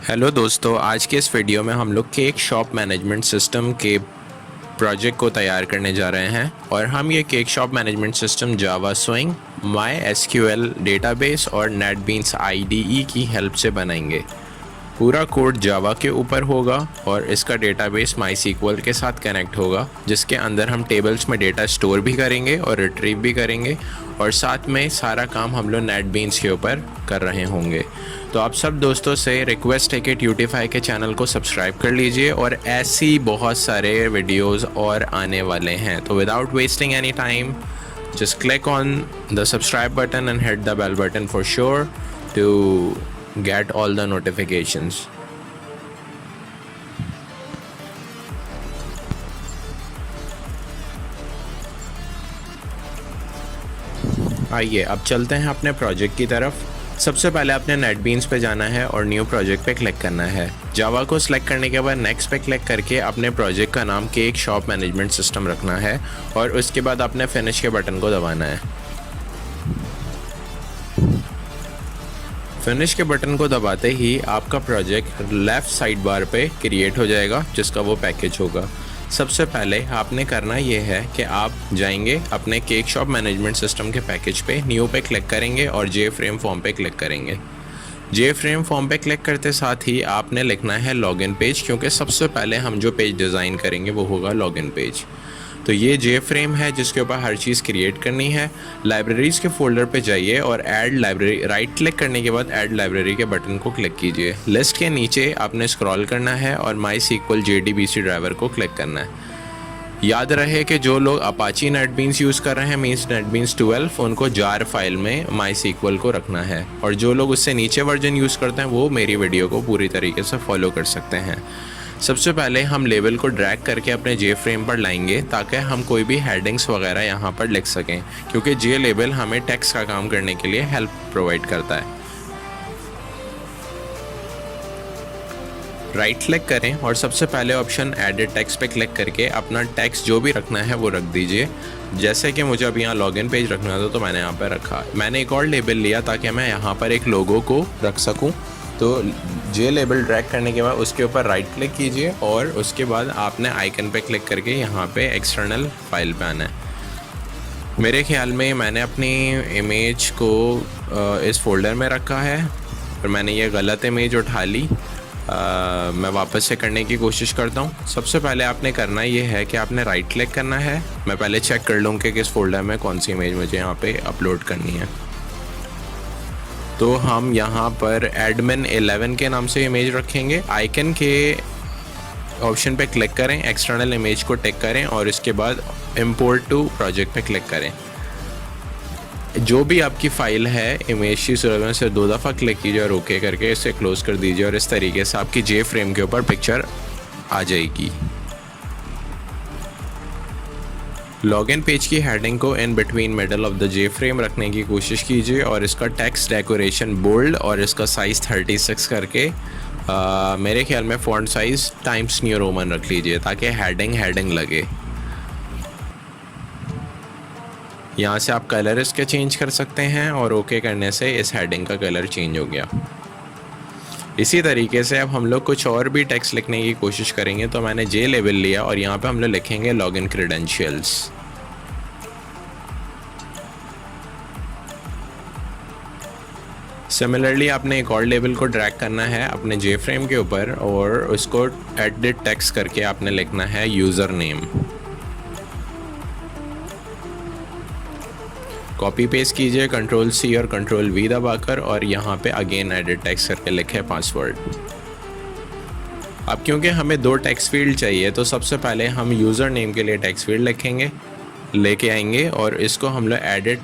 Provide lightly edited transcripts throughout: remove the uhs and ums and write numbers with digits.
Hello दोस्तों, आज के इस वीडियो में हम लोग केक शॉप मैनेजमेंट सिस्टम के प्रोजेक्ट को तैयार करने जा रहे हैं और हम ये cake shop management system Java swing, my SQL database और नेटबीन्स आईडीई की हेल्प से बनाएंगे। पूरा कोड जावा के ऊपर होगा और इसका डेटाबेस माईसीक्वल के साथ कनेक्ट होगा, जिसके अंदर हम टेबल्स में डेटा स्टोर भी करेंगे और रिट्रीव भी करेंगे और साथ में सारा काम हम लोग नेटबीन्स के ऊपर कर रहे होंगे। तो आप सब दोस्तों से रिक्वेस्ट है कि ट्यूटीफाई के चैनल को सब्सक्राइब कर लीजिए और ऐसी बहुत सारे वीडियोस और आने वाले हैं। तो without wasting any time, just click on the subscribe button and hit the bell button for sure to get all the notifications. आइए अब चलते हैं अपने प्रोजेक्ट की तरफ। सबसे पहले आपने नेटबीन्स पे जाना है और न्यू प्रोजेक्ट पे क्लिक करना है। जावा को सिलेक्ट करने के बाद नेक्स्ट पे क्लिक करके अपने प्रोजेक्ट का नाम केक शॉप मैनेजमेंट सिस्टम रखना है और उसके बाद आपने फिनिश के बटन को दबाना है। फिनिश के बटन को दबाते ही आपका प्रोजेक्ट लेफ़्ट साइड बार पे क्रिएट हो जाएगा, जिसका वो पैकेज होगा। सबसे पहले आपने करना ये है कि आप जाएंगे अपने केक शॉप मैनेजमेंट सिस्टम के पैकेज पे, न्यू पे क्लिक करेंगे और जे फ्रेम फॉर्म पे क्लिक करेंगे। जे फ्रेम फॉर्म पे क्लिक करते साथ ही आपने लिखना है लॉगिन पेज, क्योंकि सबसे पहले हम जो पेज डिज़ाइन करेंगे वो होगा लॉगिन पेज। तो ये जे फ्रेम है जिसके ऊपर हर चीज़ क्रिएट करनी है। लाइब्रेरीज़ के फोल्डर पे जाइए और ऐड लाइब्रेरी, राइट क्लिक करने के बाद ऐड लाइब्रेरी के बटन को क्लिक कीजिए। लिस्ट के नीचे आपने स्क्रॉल करना है और माई सीक्वल JDBC ड्राइवर को क्लिक करना है। याद रहे कि जो लोग अपाची नेटबीन्स यूज़ कर रहे हैं, मीन्स नेटबीन्स 12, उनको जार फाइल में माई सीक्वल को रखना है और जो लोग उससे नीचे वर्जन यूज़ करते हैं वो मेरी वीडियो को पूरी तरीके से फॉलो कर सकते हैं। सबसे पहले हम लेबल को ड्रैग करके अपने जे फ्रेम पर लाएंगे ताकि हम कोई भी हेडिंग्स वगैरह यहाँ पर लिख सकें, क्योंकि जे लेबल हमें टेक्स्ट का काम करने के लिए हेल्प प्रोवाइड करता है। राइट क्लिक करें और सबसे पहले ऑप्शन एडिट टेक्स्ट पे क्लिक करके अपना टेक्स्ट जो भी रखना है वो रख दीजिए। जैसे कि मुझे अब यहाँ लॉगिन पेज रखना था तो मैंने यहाँ पर रखा। मैंने एक और लेबल लिया ताकि मैं यहाँ पर एक लोगो को रख सकूँ। तो जे लेबल ड्रैग करने के बाद उसके ऊपर राइट क्लिक कीजिए और उसके बाद आपने आइकन पे क्लिक करके यहाँ पे एक्सटर्नल फाइल पे आना है। मेरे ख्याल में मैंने अपनी इमेज को इस फोल्डर में रखा है और मैंने ये गलत इमेज उठा ली। मैं वापस से करने की कोशिश करता हूँ। सबसे पहले आपने करना ये है कि आपने राइट क्लिक करना है। मैं पहले चेक कर लूँ कि किस फोल्डर में कौन सी इमेज मुझे यहाँ पे अपलोड करनी है। तो हम यहाँ पर एडमिन 11 के नाम से इमेज रखेंगे। आइकन के ऑप्शन पे क्लिक करें, एक्सटर्नल इमेज को टिक करें और इसके बाद इंपोर्ट टू प्रोजेक्ट पे क्लिक करें। जो भी आपकी फ़ाइल है इमेज की सूरत में से 2 दफ़ा क्लिक कीजिए और ओके करके इसे क्लोज़ कर दीजिए और इस तरीके से आपकी जे फ्रेम के ऊपर पिक्चर आ जाएगी। लॉगिन पेज की हेडिंग को in between middle of the J frame रखने की कोशिश कीजिए और इसका टेक्स्ट डेकोरेशन बोल्ड और इसका साइज़ 36 करके मेरे ख्याल में font size times new Roman रख लीजिए ताकि हेडिंग लगे। यहाँ से आप कलर इसके चेंज कर सकते हैं और ओके करने से इस हेडिंग का कलर चेंज हो गया। इसी तरीके से अब हम लोग कुछ और भी टेक्स्ट लिखने की कोशिश करेंगे। तो मैंने जे लेबल लिया और यहाँ पे हम लोग लिखेंगे लॉगिन क्रेडेंशियल्स। सिमिलरली आपने एक और लेबल को ड्रैग करना है अपने जे फ्रेम के ऊपर और उसको एडिट टेक्स्ट करके आपने लिखना है यूज़र नेम। कॉपी पेस्ट कीजिए Ctrl+C और Ctrl+V दबाकर और यहाँ पे अगेन एडिट टेक्स्ट करके लिखे पासवर्ड। अब क्योंकि हमें 2 टेक्स्ट फील्ड चाहिए तो सबसे पहले हम यूज़र नेम के लिए टेक्स्ट फील्ड लेके आएंगे और इसको हम लोग एडिट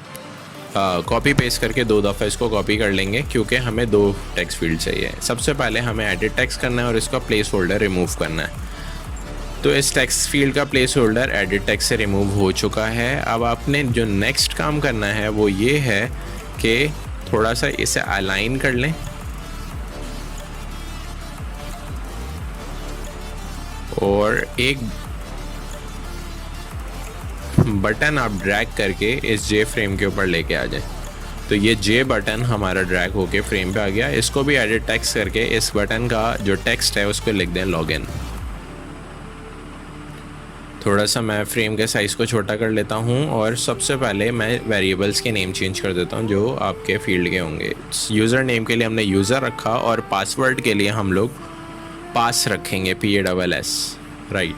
कॉपी पेस्ट करके 2 दफ़ा इसको कॉपी कर लेंगे, क्योंकि हमें 2 टेक्स्ट फील्ड चाहिए। सबसे पहले हमें एडिट टेक्स्ट करना है और इसका प्लेस होल्डर रिमूव करना है। तो इस टेक्स्ट फील्ड का प्लेस होल्डर एडिट टेक्स्ट से रिमूव हो चुका है। अब आपने जो नेक्स्ट काम करना है वो ये है कि थोड़ा सा इसे अलाइन कर लें और एक बटन आप ड्रैग करके इस जे फ्रेम के ऊपर लेके आ जाएं। तो ये जे बटन हमारा ड्रैग होके फ्रेम पे आ गया। इसको भी एडिट टेक्स्ट करके इस बटन का जो टेक्स्ट है उसको लिख दें लॉगिन। थोड़ा सा मैं फ्रेम के साइज़ को छोटा कर लेता हूँ और सबसे पहले मैं वेरिएबल्स के नेम चेंज कर देता हूँ जो आपके फील्ड के होंगे। यूज़र नेम के लिए हमने यूज़र रखा और पासवर्ड के लिए हम लोग पास रखेंगे PASS, राइट।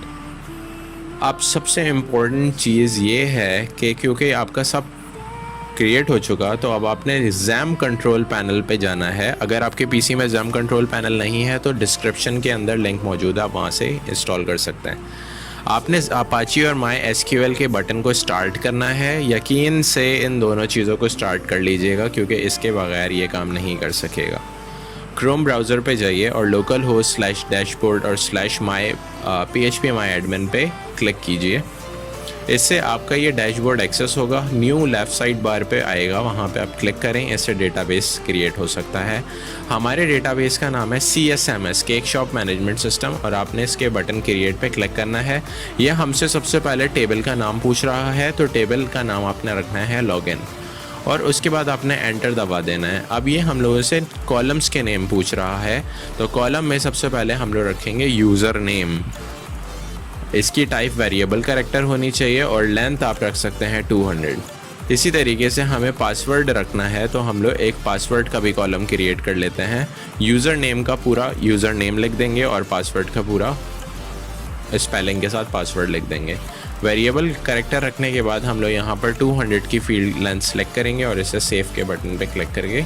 अब सबसे इम्पोर्टेंट चीज़ ये है कि क्योंकि आपका सब क्रिएट हो चुका तो अब आपने XAMPP कंट्रोल पैनल पे जाना है। अगर आपके पीसी में XAMPP कंट्रोल पैनल नहीं है तो डिस्क्रिप्शन के अंदर लिंक मौजूद है, आप वहाँ से इंस्टॉल कर सकते हैं। आपने अपाची और MySQL के बटन को स्टार्ट करना है। यकीन से इन दोनों चीज़ों को स्टार्ट कर लीजिएगा क्योंकि इसके बगैर ये काम नहीं कर सकेगा। क्रोम ब्राउज़र पे जाइए और लोकल होस्ट /dashboard और /phpMyAdmin पे क्लिक कीजिए। इससे आपका ये डैशबोर्ड एक्सेस होगा। न्यू लेफ़्ट साइड बार पे आएगा, वहाँ पे आप क्लिक करें। इससे डेटाबेस क्रिएट हो सकता है। हमारे डेटाबेस का नाम है CSMS, cake shop management system, और आपने इसके बटन क्रिएट पे क्लिक करना है। ये हमसे सबसे पहले टेबल का नाम पूछ रहा है, तो टेबल का नाम आपने रखना है लॉगिन, और उसके बाद आपने एंटर दबा देना है। अब ये हम लोगों से कॉलम्स के नेम पूछ रहा है, तो कॉलम में सबसे पहले हम लोग रखेंगे यूज़र नेम। इसकी टाइप वेरिएबल कैरेक्टर होनी चाहिए और लेंथ आप रख सकते हैं 200। इसी तरीके से हमें पासवर्ड रखना है, तो हम लोग एक पासवर्ड का भी कॉलम क्रिएट कर लेते हैं। यूज़र नेम का पूरा यूज़र नेम लिख देंगे और पासवर्ड का पूरा स्पेलिंग के साथ पासवर्ड लिख देंगे। वेरिएबल कैरेक्टर रखने के बाद हम लोग यहाँ पर 200 की फील्ड लेंथ सेलेक्ट करेंगे और इसे सेव के बटन पे क्लिक करके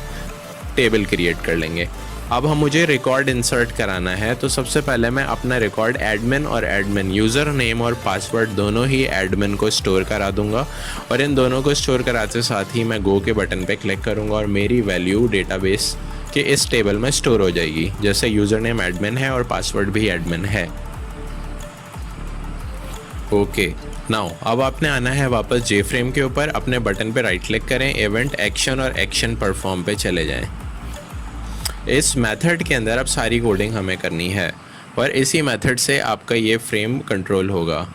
टेबल क्रिएट कर लेंगे। अब मुझे रिकॉर्ड इंसर्ट कराना है, तो सबसे पहले मैं अपना रिकॉर्ड एडमिन और एडमिन यूज़र नेम और पासवर्ड दोनों ही एडमिन को स्टोर करा दूंगा, और इन दोनों को स्टोर कराते साथ ही मैं गो के बटन पे क्लिक करूंगा और मेरी वैल्यू डेटाबेस के इस टेबल में स्टोर हो जाएगी। जैसे यूज़र नेम एडमिन है और पासवर्ड भी एडमिन है। ओके, नाउ अब आपने आना है वापस जेफ्रेम के ऊपर। अपने बटन पे राइट क्लिक करें, इवेंट एक्शन और एक्शन परफॉर्म पे चले जाएं। इस मेथड के अंदर अब सारी कोडिंग हमें करनी है और इसी मेथड से आपका ये फ्रेम कंट्रोल होगा।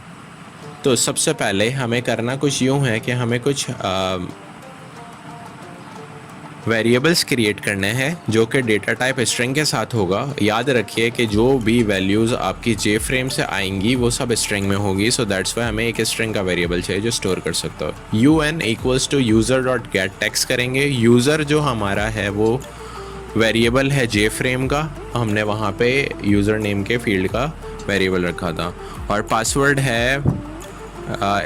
तो सबसे पहले हमें करना कुछ यूँ है कि हमें कुछ वेरिएबल्स क्रिएट करने हैं जो कि डेटा टाइप स्ट्रिंग के साथ होगा। याद रखिए कि जो भी वैल्यूज़ आपकी जे फ्रेम से आएंगी वो सब स्ट्रिंग में होगी, सो दैट्स वाई हमें एक स्ट्रिंग का वेरिएबल चाहिए जो स्टोर कर सकता हो। UN = user.getText करेंगे। यूज़र जो हमारा है वो वेरिएबल है जे फ्रेम का, हमने वहाँ पे यूज़र नेम के फील्ड का वेरिएबल रखा था, और पासवर्ड है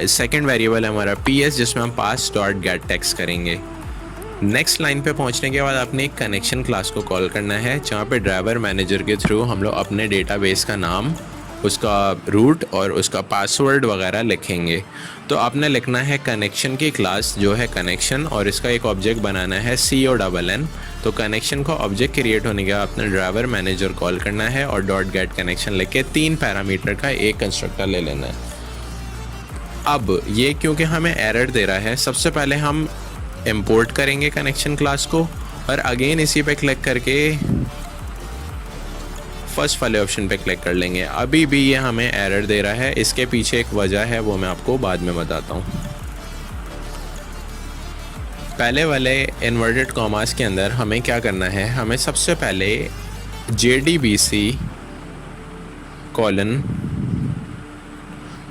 सेकंड वेरिएबल है हमारा PS, जिसमें हम pass.getText करेंगे। नेक्स्ट लाइन पे पहुंचने के बाद आपने एक कनेक्शन क्लास को कॉल करना है जहाँ पे ड्राइवर मैनेजर के थ्रू हम लोग अपने डेटाबेस का नाम, उसका रूट और उसका पासवर्ड वगैरह लिखेंगे। तो आपने लिखना है कनेक्शन की क्लास जो है कनेक्शन, और इसका एक ऑब्जेक्ट बनाना है CONN। तो कनेक्शन का ऑब्जेक्ट क्रिएट होने के बाद आपने ड्राइवर मैनेजर कॉल करना है और .getConnection लिख के 3 पैरामीटर का एक कंस्ट्रक्टर ले लेना है। अब ये क्योंकि हमें एरर दे रहा है, सबसे पहले हम इंपोर्ट करेंगे कनेक्शन क्लास को और अगेन इसी पे क्लिक करके फर्स्ट वाले ऑप्शन पे क्लिक कर लेंगे। अभी भी ये हमें एरर दे रहा है, इसके पीछे एक वजह है, वो मैं आपको बाद में बताता हूँ। पहले वाले इन्वर्टेड कॉमास के अंदर हमें क्या करना है, हमें सबसे पहले JDBC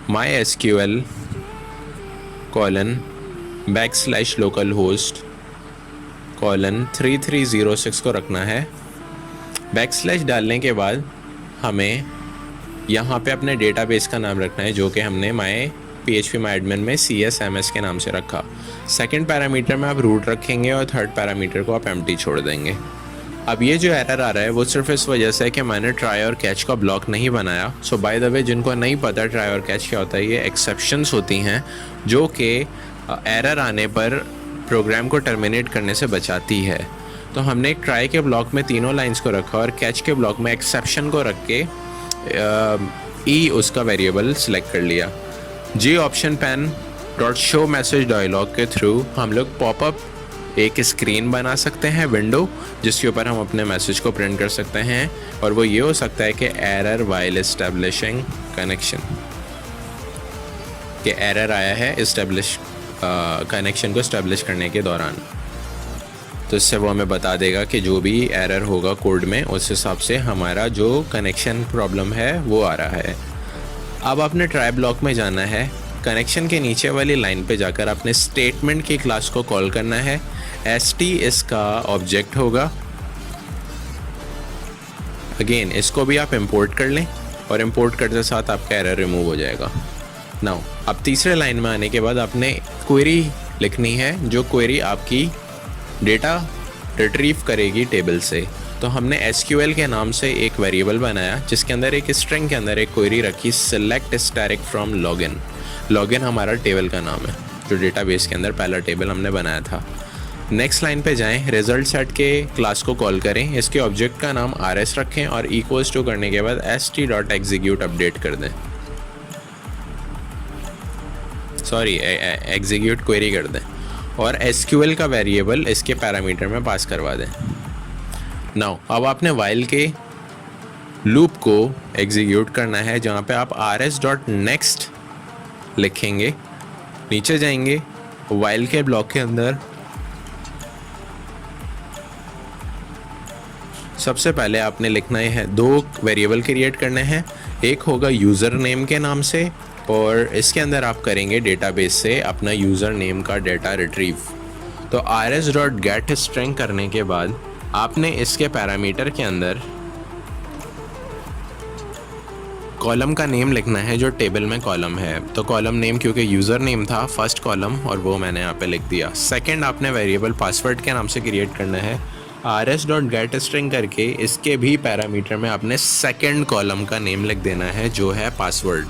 :MySQL :localhost 3306 को रखना है। बैकस्लैश डालने के बाद हमें यहाँ पे अपने डेटाबेस का नाम रखना है जो कि हमने PHPMyAdmin में CSMS के नाम से रखा। सेकंड पैरामीटर में आप रूट रखेंगे और थर्ड पैरामीटर को आप एम्प्टी छोड़ देंगे। अब ये जो एरर आ रहा है वो सिर्फ इस वजह से है कि मैंने ट्राई और कैच का ब्लॉक नहीं बनाया। सो बाय द वे, जिनको नहीं पता ट्राई और कैच क्या होता है, ये एक्सेप्शंस होती हैं जो कि एरर आने पर प्रोग्राम को टर्मिनेट करने से बचाती है। तो हमने एक ट्राई के ब्लॉक में तीनों लाइंस को रखा और कैच के ब्लॉक में एक्सेप्शन को रख के उसका वेरिएबल सेलेक्ट कर लिया। GOptionPan.show मैसेज डायलॉग के थ्रू हम लोग पॉपअप एक स्क्रीन बना सकते हैं, विंडो, जिसके ऊपर हम अपने मैसेज को प्रिंट कर सकते हैं, और वो ये हो सकता है कि एरर वाइल एस्टेब्लिशिंग कनेक्शन, कि एरर आया है कनेक्शन को एस्टेब्लिश करने के दौरान। तो इससे वो हमें बता देगा कि जो भी एरर होगा कोड में उस हिसाब से हमारा जो कनेक्शन प्रॉब्लम है वो आ रहा है। अब आपने ट्राई ब्लॉक में जाना है, कनेक्शन के नीचे वाली लाइन पे जाकर आपने स्टेटमेंट की क्लास को कॉल करना है। st इसका ऑब्जेक्ट होगा। अगेन इसको भी आप इंपोर्ट कर लें और इंपोर्ट करते साथ आपका एरर रिमूव हो जाएगा। नाउ अब तीसरे लाइन में आने के बाद आपने क्वेरी लिखनी है, जो क्वेरी आपकी डेटा रिट्रीव करेगी टेबल से। तो हमने SQL के नाम से एक वेरिएबल बनाया जिसके अंदर एक स्ट्रिंग के अंदर एक क्वेरी रखी, select static from login. Login हमारा टेबल का नाम है, जो डेटाबेस के अंदर पहला टेबल हमने बनाया था। नेक्स्ट लाइन पे जाएं, रिजल्ट सेट के क्लास को कॉल करें, इसके ऑब्जेक्ट का नाम RS रखें और इक्वल्स टू करने के बाद st.execute अपडेट कर दें, सॉरी एग्जीक्यूट क्वेरी कर दें और SQL का वेरिएबल इसके पैरामीटर में पास करवा दें। नाउ अब आपने वाइल के लूप को एग्जीक्यूट करना है, जहाँ पे आप rs.next लिखेंगे, नीचे जाएंगे, वाइल के ब्लॉक के अंदर सबसे पहले आपने लिखना है, दो वेरिएबल क्रिएट करने हैं। एक होगा यूज़र नेम के नाम से और इसके अंदर आप करेंगे डेटाबेस से अपना यूज़र नेम का डेटा रिट्रीव। तो rs.getString करने के बाद आपने इसके पैरामीटर के अंदर कॉलम का नेम लिखना है जो टेबल में कॉलम है। तो कॉलम नेम क्योंकि यूज़र नेम था फर्स्ट कॉलम और वो मैंने यहाँ पे लिख दिया। सेकंड आपने वेरिएबल पासवर्ड के नाम से क्रिएट करना है, rs.getString करके इसके भी पैरामीटर में आपने सेकंड कॉलम का नेम लिख देना है जो है पासवर्ड।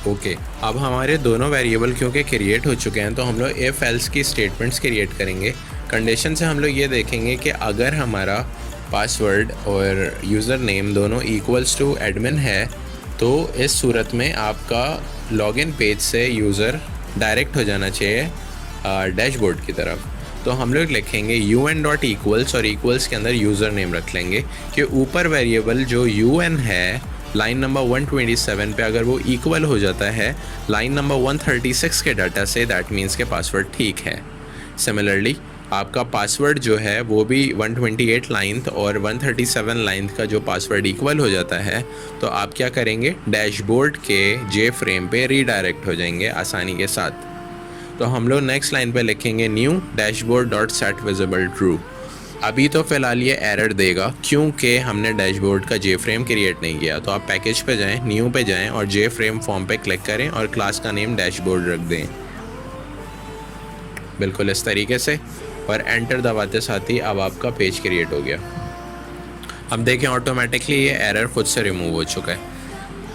ओके, अब हमारे दोनों वेरिएबल क्योंकि क्रिएट हो चुके हैं तो हम लोग इफ़ एल्स की स्टेटमेंट्स क्रिएट करेंगे। कंडीशन से हम लोग ये देखेंगे कि अगर हमारा पासवर्ड और यूज़र नेम दोनों इक्वल्स टू एडमिन है तो इस सूरत में आपका लॉगिन पेज से यूज़र डायरेक्ट हो जाना चाहिए डैशबोर्ड की तरफ। तो हम लोग लिखेंगे un.equals और इक्वल्स के अंदर यूज़र नेम रख लेंगे कि ऊपर वेरिएबल जो un है लाइन नंबर 127 पे अगर वो इक्वल हो जाता है लाइन नंबर 136 के डाटा से, दैट मीन्स के पासवर्ड ठीक है। सिमिलरली आपका पासवर्ड जो है वो भी 128 लाइन्थ और 137 लाइन्थ का जो पासवर्ड इक्वल हो जाता है तो आप क्या करेंगे, डैशबोर्ड के जे फ्रेम पे रीडायरेक्ट हो जाएंगे आसानी के साथ। तो हम लोग नेक्स्ट लाइन पे लिखेंगे new dashboard dot set visible true. अभी तो फ़िलहाल ये एरर देगा क्योंकि हमने डैशबोर्ड का जे फ्रेम क्रिएट नहीं किया। तो आप पैकेज पे जाएं, न्यू पे जाएं और जे फ्रेम फॉर्म पे क्लिक करें और क्लास का नेम डैशबोर्ड रख दें, बिल्कुल इस तरीके से, और एंटर दबाते साथ ही अब आपका पेज क्रिएट हो गया। अब देखें ऑटोमेटिकली ये एरर खुद से रिमूव हो चुका है।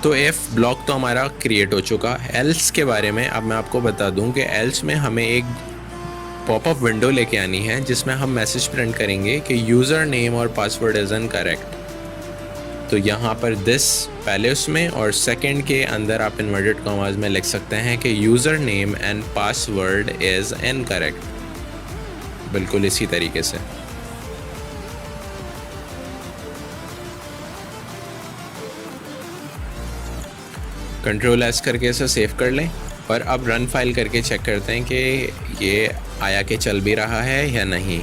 तो एफ ब्लॉक तो हमारा क्रिएट हो चुका। एल्स के बारे में अब मैं आपको बता दूं कि एल्स में हमें एक पॉपअप विंडो लेके आनी है जिसमें हम मैसेज प्रिंट करेंगे कि यूज़र नेम और पासवर्ड इज़ इनकरेक्ट। तो यहाँ पर दिस पहले उसमें और सेकंड के अंदर आप इन्वर्टेड कॉमास में लिख सकते हैं कि user name and password is incorrect, बिल्कुल इसी तरीके से। कंट्रोल एस करके इसे सेव कर लें और अब रन फाइल करके चेक करते हैं कि ये आया कि चल भी रहा है या नहीं।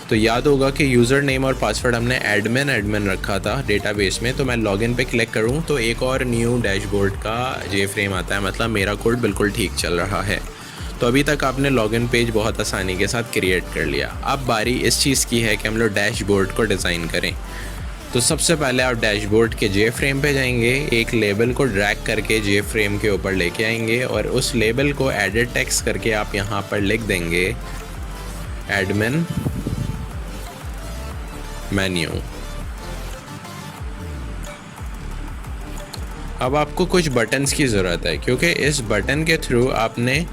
तो याद होगा कि यूज़र नेम और पासवर्ड हमने एडमिन रखा था डेटाबेस में। तो मैं लॉगिन पे क्लिक करूँ तो एक और न्यू डैशबोर्ड का जे फ्रेम आता है, मतलब मेरा कोड बिल्कुल ठीक चल रहा है। तो अभी तक आपने लॉगिन पेज बहुत आसानी के साथ क्रिएट कर लिया। अब बारी इस चीज़ की है कि हम लोग डैशबोर्ड को डिज़ाइन करें। तो सबसे पहले आप डैशबोर्ड के जे फ्रेम पे जाएंगे, एक लेबल को ड्रैग करके जे फ्रेम के ऊपर लेके आएंगे और उस लेबल को एडिट टेक्स्ट करके आप यहाँ पर लिख देंगे एडमिन मेन्यू। अब आपको कुछ बटन्स की ज़रूरत है क्योंकि इस बटन के थ्रू आपने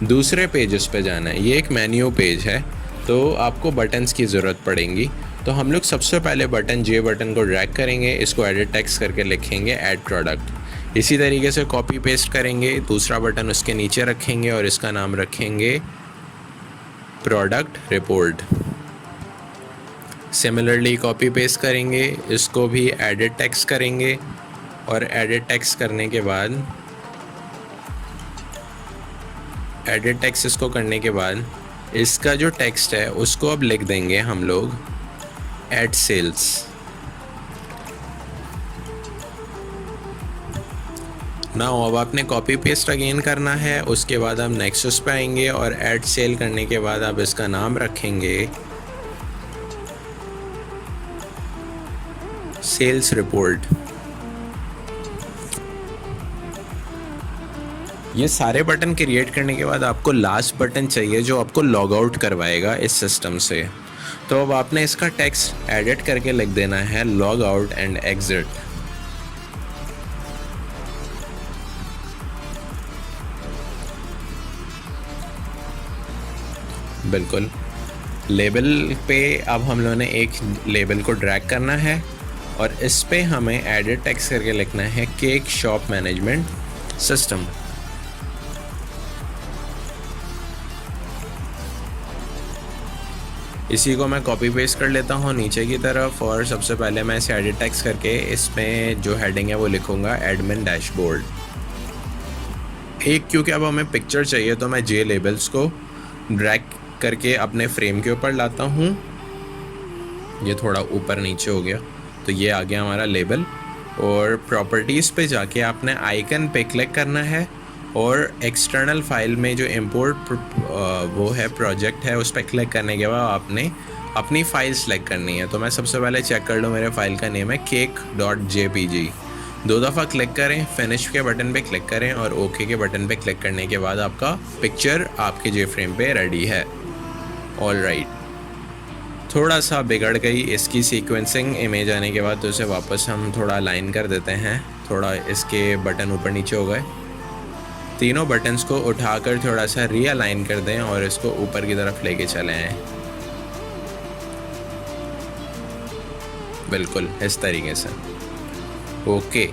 दूसरे पेजेस पे जाना है। ये एक मेन्यू पेज है तो आपको बटन्स की ज़रूरत पड़ेगी। तो हम लोग सबसे पहले बटन जे बटन को ड्रैग करेंगे, इसको एडिट टेक्स्ट करके लिखेंगे ऐड प्रोडक्ट। इसी तरीके से कॉपी पेस्ट करेंगे, दूसरा बटन उसके नीचे रखेंगे और इसका नाम रखेंगे product report. Similarly copy paste करेंगे, इसको भी एडिट टेक्स्ट करेंगे और एडिट टेक्स्ट करने के बाद एडिट टेक्स्ट इसको करने के बाद इसका जो टेक्स्ट है उसको अब लिख देंगे हम लोग एट सेल्स। ना अब आपने कॉपी पेस्ट अगेन करना है, उसके बाद हम नेक्सस पे आएंगे और ऐड सेल करने के बाद आप इसका नाम रखेंगे सेल्स रिपोर्ट। ये सारे बटन क्रिएट करने के बाद आपको लास्ट बटन चाहिए जो आपको लॉग आउट करवाएगा इस सिस्टम से। तो अब आपने इसका टेक्स्ट एडिट करके लिख देना है लॉग आउट एंड एग्जिट। बिल्कुल, लेबल पे अब हम लोगों ने एक लेबल को ड्रैग करना है और इस पे हमें एडिट टेक्स्ट करके लिखना है केक शॉप मैनेजमेंट सिस्टम। इसी को मैं कॉपी पेस्ट कर लेता हूँ नीचे की तरफ और सबसे पहले मैं इसे एडिट टेक्स्ट करके इसमें जो हेडिंग है वो लिखूँगा एडमिन डैशबोर्ड। क्योंकि अब हमें पिक्चर चाहिए तो मैं जे लेबल्स को ड्रैग करके अपने फ्रेम के ऊपर लाता हूँ। ये थोड़ा ऊपर नीचे हो गया तो ये आ गया हमारा लेबल। और प्रॉपर्टीज़ पे जाके आपने आइकन पे क्लिक करना है और एक्सटर्नल फाइल में जो इंपोर्ट वो है प्रोजेक्ट है उस पर क्लिक करने के बाद आपने अपनी फ़ाइल सेलेक्ट करनी है। तो मैं सबसे पहले चेक कर लूँ, मेरे फाइल का नेम है cake.jpg। 2 दफ़ा क्लिक करें, फिनिश के बटन पे क्लिक करें और ओके के बटन पे क्लिक करने के बाद आपका पिक्चर आपके जे फ्रेम पे रेडी है। ऑल राइट, थोड़ा सा बिगड़ गई इसकी सीक्वेंसिंग इमेज आने के बाद, तो इसे वापस हम थोड़ा अलाइन कर देते हैं। थोड़ा इसके बटन ऊपर नीचे हो गए, तीनों बटन्स को उठाकर थोड़ा सा रीअलाइन कर दें और इसको ऊपर की तरफ लेके चले आएँ। बिल्कुल इस तरीके से। ओके,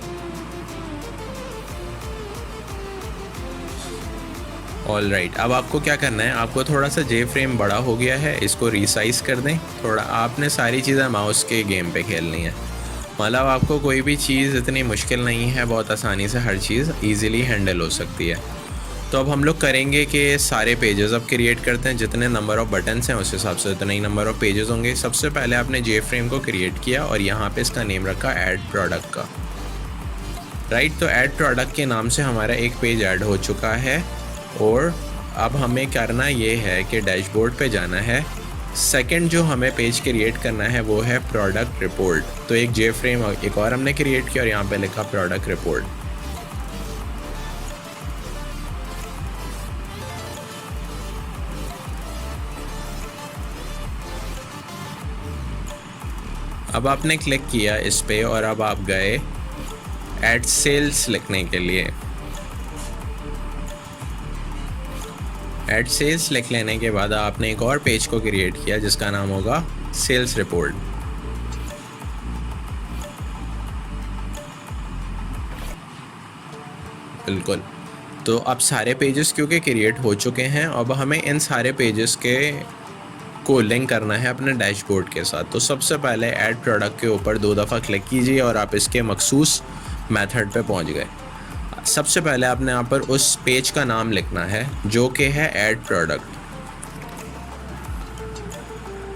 ऑल राइट, अब आपको क्या करना है, आपको थोड़ा सा जे फ्रेम बड़ा हो गया है, इसको रीसाइज़ कर दें थोड़ा। आपने सारी चीज़ें माउस के गेम पे खेलनी है, मतलब आपको कोई भी चीज़ इतनी मुश्किल नहीं है, बहुत आसानी से हर चीज़ इजीली हैंडल हो सकती है। तो अब हम लोग करेंगे कि सारे पेजेस अब क्रिएट करते हैं, जितने नंबर ऑफ़ बटन्स हैं उस हिसाब से उतने ही नंबर ऑफ़ पेजेस होंगे। सबसे पहले आपने जे फ्रेम को क्रिएट किया और यहाँ पे इसका नेम रखा ऐड प्रोडक्ट का। राइट, तो ऐड प्रोडक्ट के नाम से हमारा एक पेज ऐड हो चुका है और अब हमें करना ये है कि डैशबोर्ड पे जाना है। सेकंड जो हमें पेज क्रिएट करना है वो है प्रोडक्ट रिपोर्ट। तो एक जे फ्रेम एक और हमने क्रिएट किया और यहाँ पे लिखा प्रोडक्ट रिपोर्ट। अब आपने क्लिक किया इस पे और अब आप गए ऐड सेल्स लिखने के लिए। ऐड सेल्स लिख लेने के बाद आपने एक और पेज को क्रिएट किया जिसका नाम होगा सेल्स रिपोर्ट। बिल्कुल, तो अब सारे पेजेस क्योंकि क्रिएट हो चुके हैं, अब हमें इन सारे पेजेस के को लिंक करना है अपने डैशबोर्ड के साथ। तो सबसे पहले ऐड प्रोडक्ट के ऊपर 2 दफ़ा क्लिक कीजिए और आप इसके मखसूस मेथड पे पहुंच गए। सबसे पहले आपने यहाँ पर उस पेज का नाम लिखना है जो कि है ऐड प्रोडक्ट।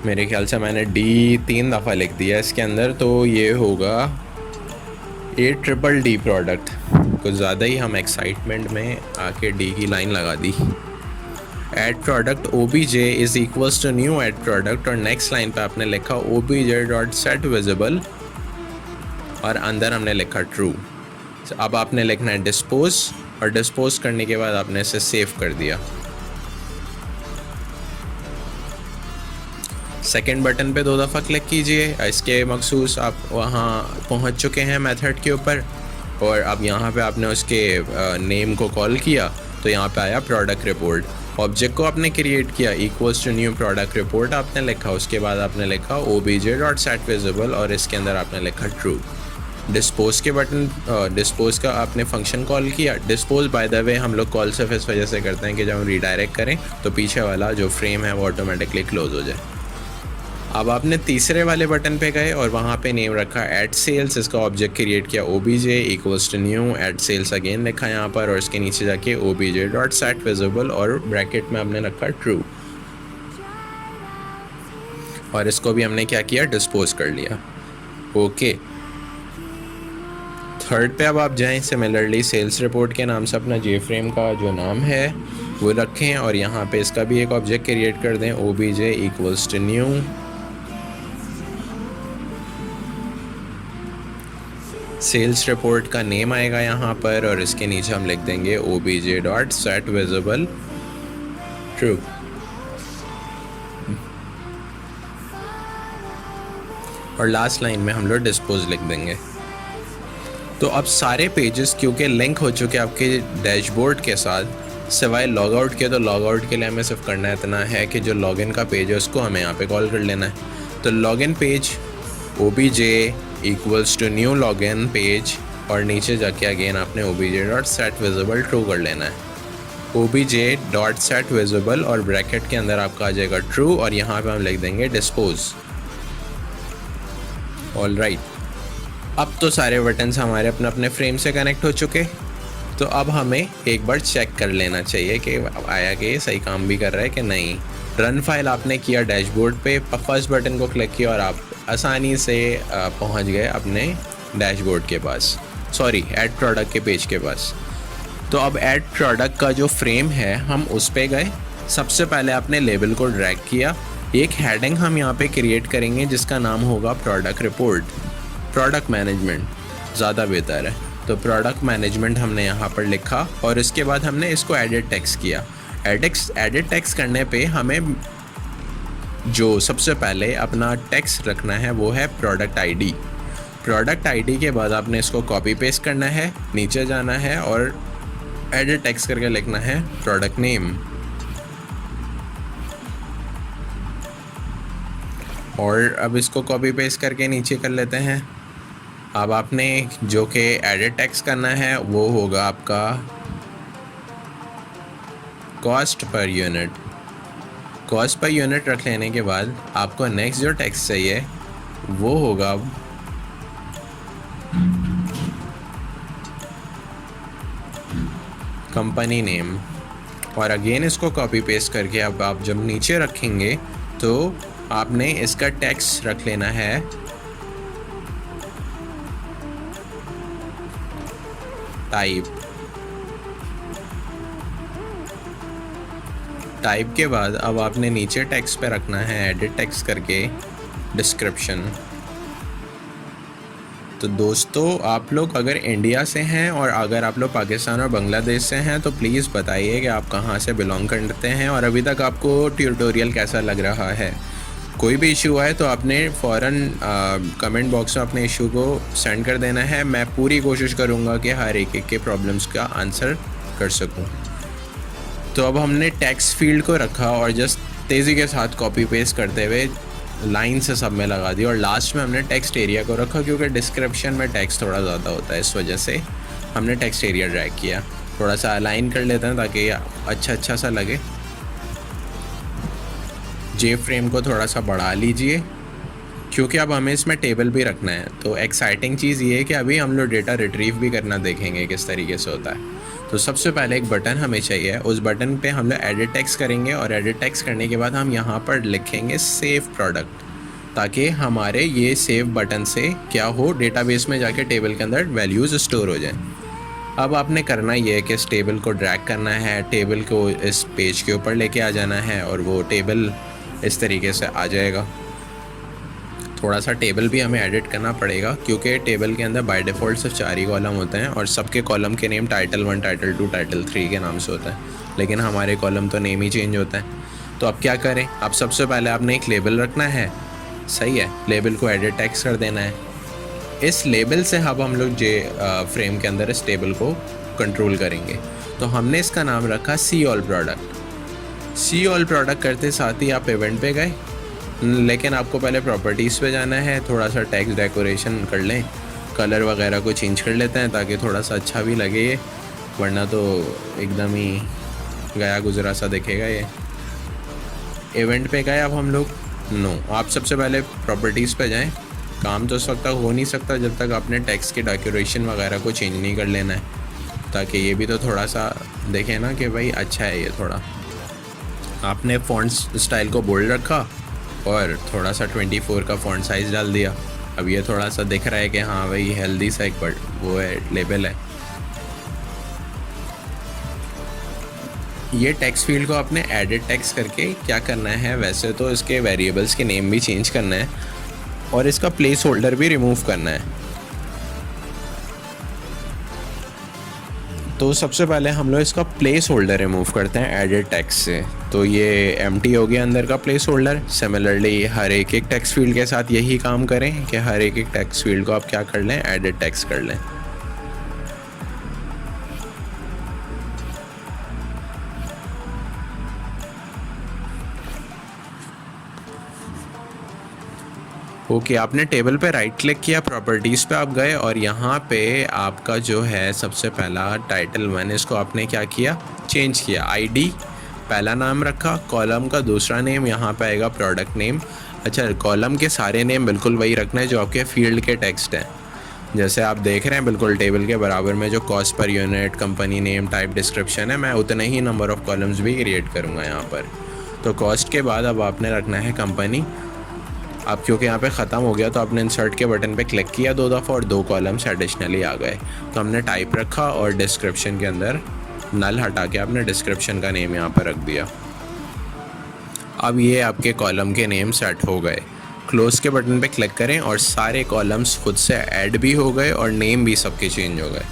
मेरे ख्याल से मैंने डी 3 दफ़ा लिख दिया इसके अंदर, तो ये होगा ADD प्रोडक्ट। कुछ ज़्यादा ही हम एक्साइटमेंट में आके डी की लाइन लगा दी। Add product OBJ is equals to new add product और नेक्स्ट लाइन पे आपने लिखा obj.setVisible और अंदर हमने लिखा ट्रू। अब आपने लिखना है डिस्पोज और डिस्पोज करने के बाद आपने इसे सेव कर दिया। सेकंड बटन पे 2 दफ़ा क्लिक कीजिए, इसके मखसूस आप वहाँ पहुँच चुके हैं मेथड के ऊपर और अब यहाँ पे आपने उसके नेम को कॉल किया तो यहाँ पे आया प्रोडक्ट रिपोर्ट। ऑब्जेक्ट को आपने क्रिएट किया equals to new product report आपने लिखा, उसके बाद आपने लिखा obj.setVisible और इसके अंदर आपने लिखा ट्रू। डिस्पोज के बटन डिस्पोज का आपने फंक्शन कॉल किया। डिस्पोज बाय द वे हम लोग कॉल सिर्फ इस वजह से करते हैं कि जब हम रीडायरेक्ट करें तो पीछे वाला जो फ्रेम है वो ऑटोमेटिकली क्लोज हो जाए। अब आपने तीसरे वाले बटन पे गए और वहाँ पे नेम रखा ऐड सेल्स, इसका ऑब्जेक्ट क्रिएट किया obj equals to new add sales again लिखा यहाँ पर और इसके नीचे जाके obj.setVisible और ब्रैकेट में आपने रखा ट्रू। और इसको भी हमने क्या किया, डिस्पोज कर लिया। ओके, थर्ड पे अब आप जाएं, सिमिलरली सेल्स रिपोर्ट के नाम से अपना जे फ्रेम का जो नाम है वो रखें और यहाँ पे इसका भी एक ऑब्जेक्ट क्रिएट कर दें, obj equals to new. Sales report का नेम आएगा यहाँ पर और इसके नीचे हम लिख देंगे obj dot set visible true. और लास्ट लाइन में हम लोग डिस्पोज लिख देंगे। तो अब सारे पेजेस क्योंकि लिंक हो चुके हैं आपके डैशबोर्ड के साथ, सिवाय लॉग आउट के, तो लॉग आउट के लिए हमें सिर्फ करना इतना है कि जो लॉगिन का पेज है उसको हमें यहाँ पे कॉल कर लेना है। तो login page obj equals to new login page और नीचे जाके अगेन आपने obj dot set visible true कर लेना है। obj डॉट सेट विजिबल और ब्रैकेट के अंदर आपका आ जाएगा ट्रू और यहाँ पे हम लिख देंगे डिस्पोज। ऑल राइट, अब तो सारे बटन्स हमारे अपने अपने फ्रेम से कनेक्ट हो चुके। तो अब हमें एक बार चेक कर लेना चाहिए कि आया कि सही काम भी कर रहा है कि नहीं। रन फाइल आपने किया डैशबोर्ड पे, फर्स्ट बटन को क्लिक किया और आप आसानी से पहुंच गए अपने डैशबोर्ड के पास, सॉरी ऐड प्रोडक्ट के पेज के पास। तो अब ऐड प्रोडक्ट का जो फ्रेम है हम उस पे गए। सबसे पहले आपने लेबल को ड्रैग किया, एक हेडिंग हम यहाँ पे क्रिएट करेंगे जिसका नाम होगा प्रोडक्ट रिपोर्ट, प्रोडक्ट मैनेजमेंट ज़्यादा बेहतर है। तो प्रोडक्ट मैनेजमेंट हमने यहाँ पर लिखा और इसके बाद हमने इसको एडिट टेक्स्ट किया। एडिट टेक्स्ट करने पे हमें जो सबसे पहले अपना टेक्स्ट रखना है वो है प्रोडक्ट आईडी। प्रोडक्ट आईडी के बाद आपने इसको कॉपी पेस्ट करना है, नीचे जाना है और एडिट टेक्स्ट करके लिखना है प्रोडक्ट नेम। और अब इसको कॉपी पेस्ट करके नीचे कर लेते हैं। अब आपने जो कि एडिट टेक्स्ट करना है वो होगा आपका cost per unit. Cost per unit रख लेने के बाद आपको नेक्स्ट जो टेक्स्ट चाहिए वो होगा कंपनी नेम। और अगेन इसको कॉपी पेस्ट करके अब आप जब नीचे रखेंगे तो आपने इसका टेक्स्ट रख लेना है टाइप के बाद अब आपने नीचे टेक्स्ट पे रखना है एडिट टेक्स्ट करके डिस्क्रिप्शन। तो दोस्तों आप लोग अगर इंडिया से हैं और अगर आप लोग पाकिस्तान और बांग्लादेश से हैं तो प्लीज़ बताइए कि आप कहाँ से बिलोंग करते हैं और अभी तक आपको ट्यूटोरियल कैसा लग रहा है। कोई भी इशू आए तो आपने फ़ौरन कमेंट बॉक्स में अपने इशू को सेंड कर देना है। मैं पूरी कोशिश करूँगा कि हर एक के प्रॉब्लम्स का आंसर कर सकूँ। तो अब हमने टेक्स्ट फील्ड को रखा और जस्ट तेज़ी के साथ कॉपी पेस्ट करते हुए लाइन से सब में लगा दी और लास्ट में हमने टेक्स्ट एरिया को रखा क्योंकि डिस्क्रिप्शन में टेक्स्ट थोड़ा ज़्यादा होता है, इस वजह से हमने टेक्स्ट एरिया ड्रैग किया। थोड़ा सा अलाइन कर लेते हैं ताकि अच्छा सा लगे। जे फ्रेम को थोड़ा सा बढ़ा लीजिए क्योंकि अब हमें इसमें टेबल भी रखना है। तो एक्साइटिंग चीज़ ये है कि अभी हम लोग डेटा रिट्रीव भी करना देखेंगे किस तरीके से होता है। तो सबसे पहले एक बटन हमें चाहिए, उस बटन पे हम लोग एडिट टेक्स्ट करेंगे और एडिट टेक्स्ट करने के बाद हम यहाँ पर लिखेंगे सेव प्रोडक्ट ताकि हमारे ये सेव बटन से क्या हो, डेटाबेस में जाके टेबल के अंदर वैल्यूज़ स्टोर हो जाएं। अब आपने करना ये है कि इस टेबल को ड्रैग करना है, टेबल को इस पेज के ऊपर लेके आ जाना है और वो टेबल इस तरीके से आ जाएगा। थोड़ा सा टेबल भी हमें एडिट करना पड़ेगा क्योंकि टेबल के अंदर बाय डिफ़ॉल्ट सिर्फ 4 ही कॉलम होते हैं और सबके कॉलम के नेम टाइटल 1, टाइटल 2, टाइटल 3 के नाम से होता है, लेकिन हमारे कॉलम तो नेम ही चेंज होता है। तो अब क्या करें, अब सबसे पहले आपने एक लेबल रखना है, सही है, लेबल को एडिट टेक्स्ट कर देना है। इस लेबल से अब हम लोग जे फ्रेम के अंदर इस टेबल को कंट्रोल करेंगे। तो हमने इसका नाम रखा see all product. See all product करते साथ ही आप इवेंट पे गए, लेकिन आपको पहले प्रॉपर्टीज़ पे जाना है, थोड़ा सा टेक्स्ट डेकोरेशन कर लें, कलर वगैरह को चेंज कर लेते हैं ताकि थोड़ा सा अच्छा भी लगे ये, वरना तो एकदम ही गया गुजरा सा दिखेगा ये। इवेंट पे गए अब हम लोग, नो, आप सबसे पहले प्रॉपर्टीज़ पे जाएं। काम तो उस वक्त तक हो नहीं सकता जब तक आपने टेक्स्ट के डेकोरेशन वगैरह को चेंज नहीं कर लेना है, ताकि ये भी तो थोड़ा सा देखें ना कि भाई अच्छा है ये। थोड़ा आपने फ़ॉन्ट स्टाइल को बोल्ड रखा और थोड़ा सा 24 का फ़ॉन्ट साइज़ डाल दिया। अब ये थोड़ा सा दिख रहा है कि हाँ भाई हेल्दी सा एक वो है, लेबल है। ये टेक्स्ट फील्ड को आपने एडिट टेक्स्ट करके क्या करना है, वैसे तो इसके वेरिएबल्स के नेम भी चेंज करना है और इसका प्लेस होल्डर भी रिमूव करना है। तो सबसे पहले हम लोग इसका प्लेस होल्डर रिमूव करते हैं एडिट टेक्स्ट से। तो ये एम्प्टी हो गया अंदर का प्लेस होल्डर। सिमिलरली हर एक टेक्स्ट फील्ड के साथ यही काम करें कि हर एक टेक्स्ट फील्ड को आप क्या कर लें, एडिट टेक्स्ट कर लें। ओके, आपने टेबल पे राइट क्लिक किया, प्रॉपर्टीज़ पे आप गए और यहाँ पे आपका जो है सबसे पहला टाइटल 1, इसको आपने क्या किया, चेंज किया। आईडी पहला नाम रखा, कॉलम का दूसरा नेम यहाँ पे आएगा प्रोडक्ट नेम। अच्छा, कॉलम के सारे नेम बिल्कुल वही रखना है जो आपके फील्ड के टेक्स्ट हैं। जैसे आप देख रहे हैं बिल्कुल टेबल के बराबर में जो cost per unit, company name, type, description है, मैं उतने ही नंबर ऑफ़ कॉलम्स भी क्रिएट करूँगा यहाँ पर। तो कॉस्ट के बाद अब आपने रखना है कंपनी। अब क्योंकि यहाँ पे ख़त्म हो गया तो आपने इंसर्ट के बटन पे क्लिक किया 2 दफ़ा और 2 कॉलम्स एडिशनली आ गए। तो हमने टाइप रखा और डिस्क्रिप्शन के अंदर नल हटा के आपने डिस्क्रिप्शन का नेम यहाँ पर रख दिया। अब ये आपके कॉलम के नेम सेट हो गए। क्लोज के बटन पे क्लिक करें और सारे कॉलम्स खुद से ऐड भी हो गए और नेम भी सबके चेंज हो गए।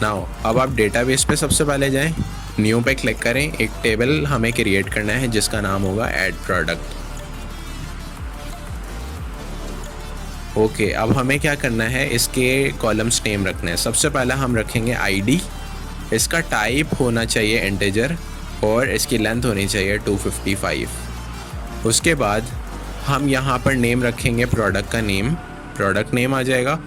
नाउ अब आप डेटाबेस पे सबसे पहले जाएं, न्यू पे क्लिक करें। एक टेबल हमें क्रिएट करना है जिसका नाम होगा ऐड प्रोडक्ट। ओके, अब हमें क्या करना है, इसके कॉलम्स नेम रखने हैं। सबसे पहला हम रखेंगे आईडी, इसका टाइप होना चाहिए इंटीजर और इसकी लेंथ होनी चाहिए 255। उसके बाद हम यहाँ पर नेम रखेंगे प्रोडक्ट का नेम, प्रोडक्ट नेम आ जाएगा।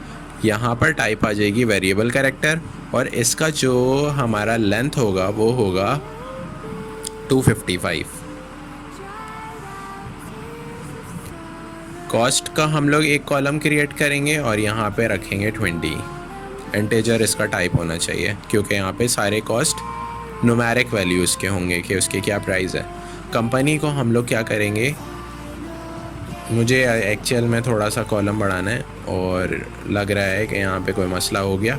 यहाँ पर टाइप आ जाएगी वेरिएबल कैरेक्टर और इसका जो हमारा लेंथ होगा वो होगा 255। कॉस्ट का हम लोग एक कॉलम क्रिएट करेंगे और यहाँ पे रखेंगे 20। इंटीजर इसका टाइप होना चाहिए क्योंकि यहाँ पे सारे कॉस्ट न्यूमेरिक वैल्यूज़ के होंगे कि उसके क्या प्राइस है। कंपनी को हम लोग क्या करेंगे, मुझे एक्चुअल में थोड़ा सा कॉलम बढ़ाना है और लग रहा है कि यहाँ पे कोई मसला हो गया।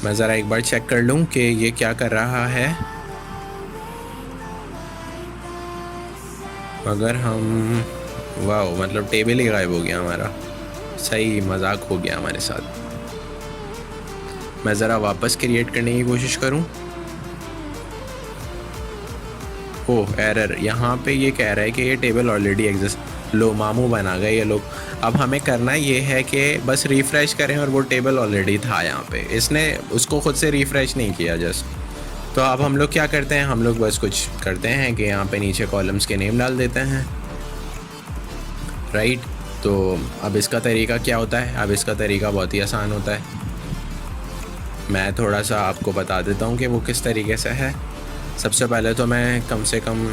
मैं ज़रा एक बार चेक कर लूँ कि ये क्या कर रहा है। अगर हम वाह, मतलब टेबल ही गायब हो गया हमारा। सही मजाक हो गया हमारे साथ। मैं ज़रा वापस क्रिएट करने की कोशिश करूँ। ओह, एरर, यहाँ पे ये कह रहा है कि ये टेबल ऑलरेडी एग्जिस्ट। लो, मामू बना गए ये लोग। अब हमें करना ये है कि बस रिफ़्रेश करें और वो टेबल ऑलरेडी था यहाँ पे, इसने उसको ख़ुद से रिफ़्रेश नहीं किया जस्ट। तो अब हम लोग क्या करते हैं, हम लोग बस कुछ करते हैं कि यहाँ पे नीचे कॉलम्स के नेम डाल देते हैं, राइट। तो अब इसका तरीका क्या होता है, अब इसका तरीका बहुत ही आसान होता है। मैं थोड़ा सा आपको बता देता हूँ कि वो किस तरीके से है। सबसे पहले तो मैं कम से कम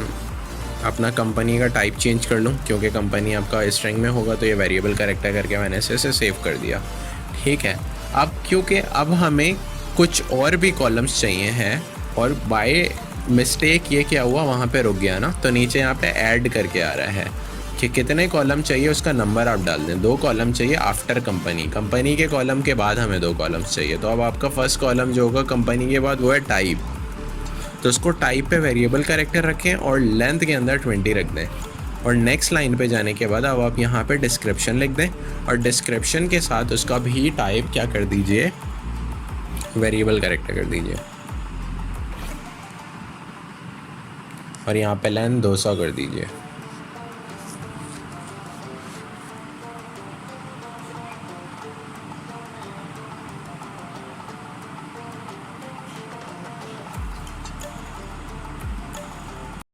अपना कंपनी का टाइप चेंज कर लूँ क्योंकि कंपनी आपका स्ट्रिंग में होगा, तो ये वेरिएबल कैरेक्टर करके मैंने इसे सेव कर दिया, ठीक है। अब क्योंकि अब हमें कुछ और भी कॉलम्स चाहिए हैं और बाय मिस्टेक ये क्या हुआ, वहाँ पे रुक गया ना, तो नीचे यहाँ पे ऐड करके आ रहा है कि कितने कॉलम चाहिए, उसका नंबर आप डाल दें। 2 कॉलम चाहिए आफ्टर कंपनी के कॉलम के बाद हमें 2 कॉलम्स चाहिए। तो अब आपका फर्स्ट कॉलम जो होगा कंपनी के बाद वो है टाइप, तो उसको टाइप पे वेरिएबल कैरेक्टर रखें और लेंथ के अंदर 20 रख दें। और नेक्स्ट लाइन पे जाने के बाद अब आप यहाँ पे डिस्क्रिप्शन लिख दें और डिस्क्रिप्शन के साथ उसका भी टाइप क्या कर दीजिए, वेरिएबल कैरेक्टर कर दीजिए। और यहाँ पे लेंथ 200 कर दीजिए।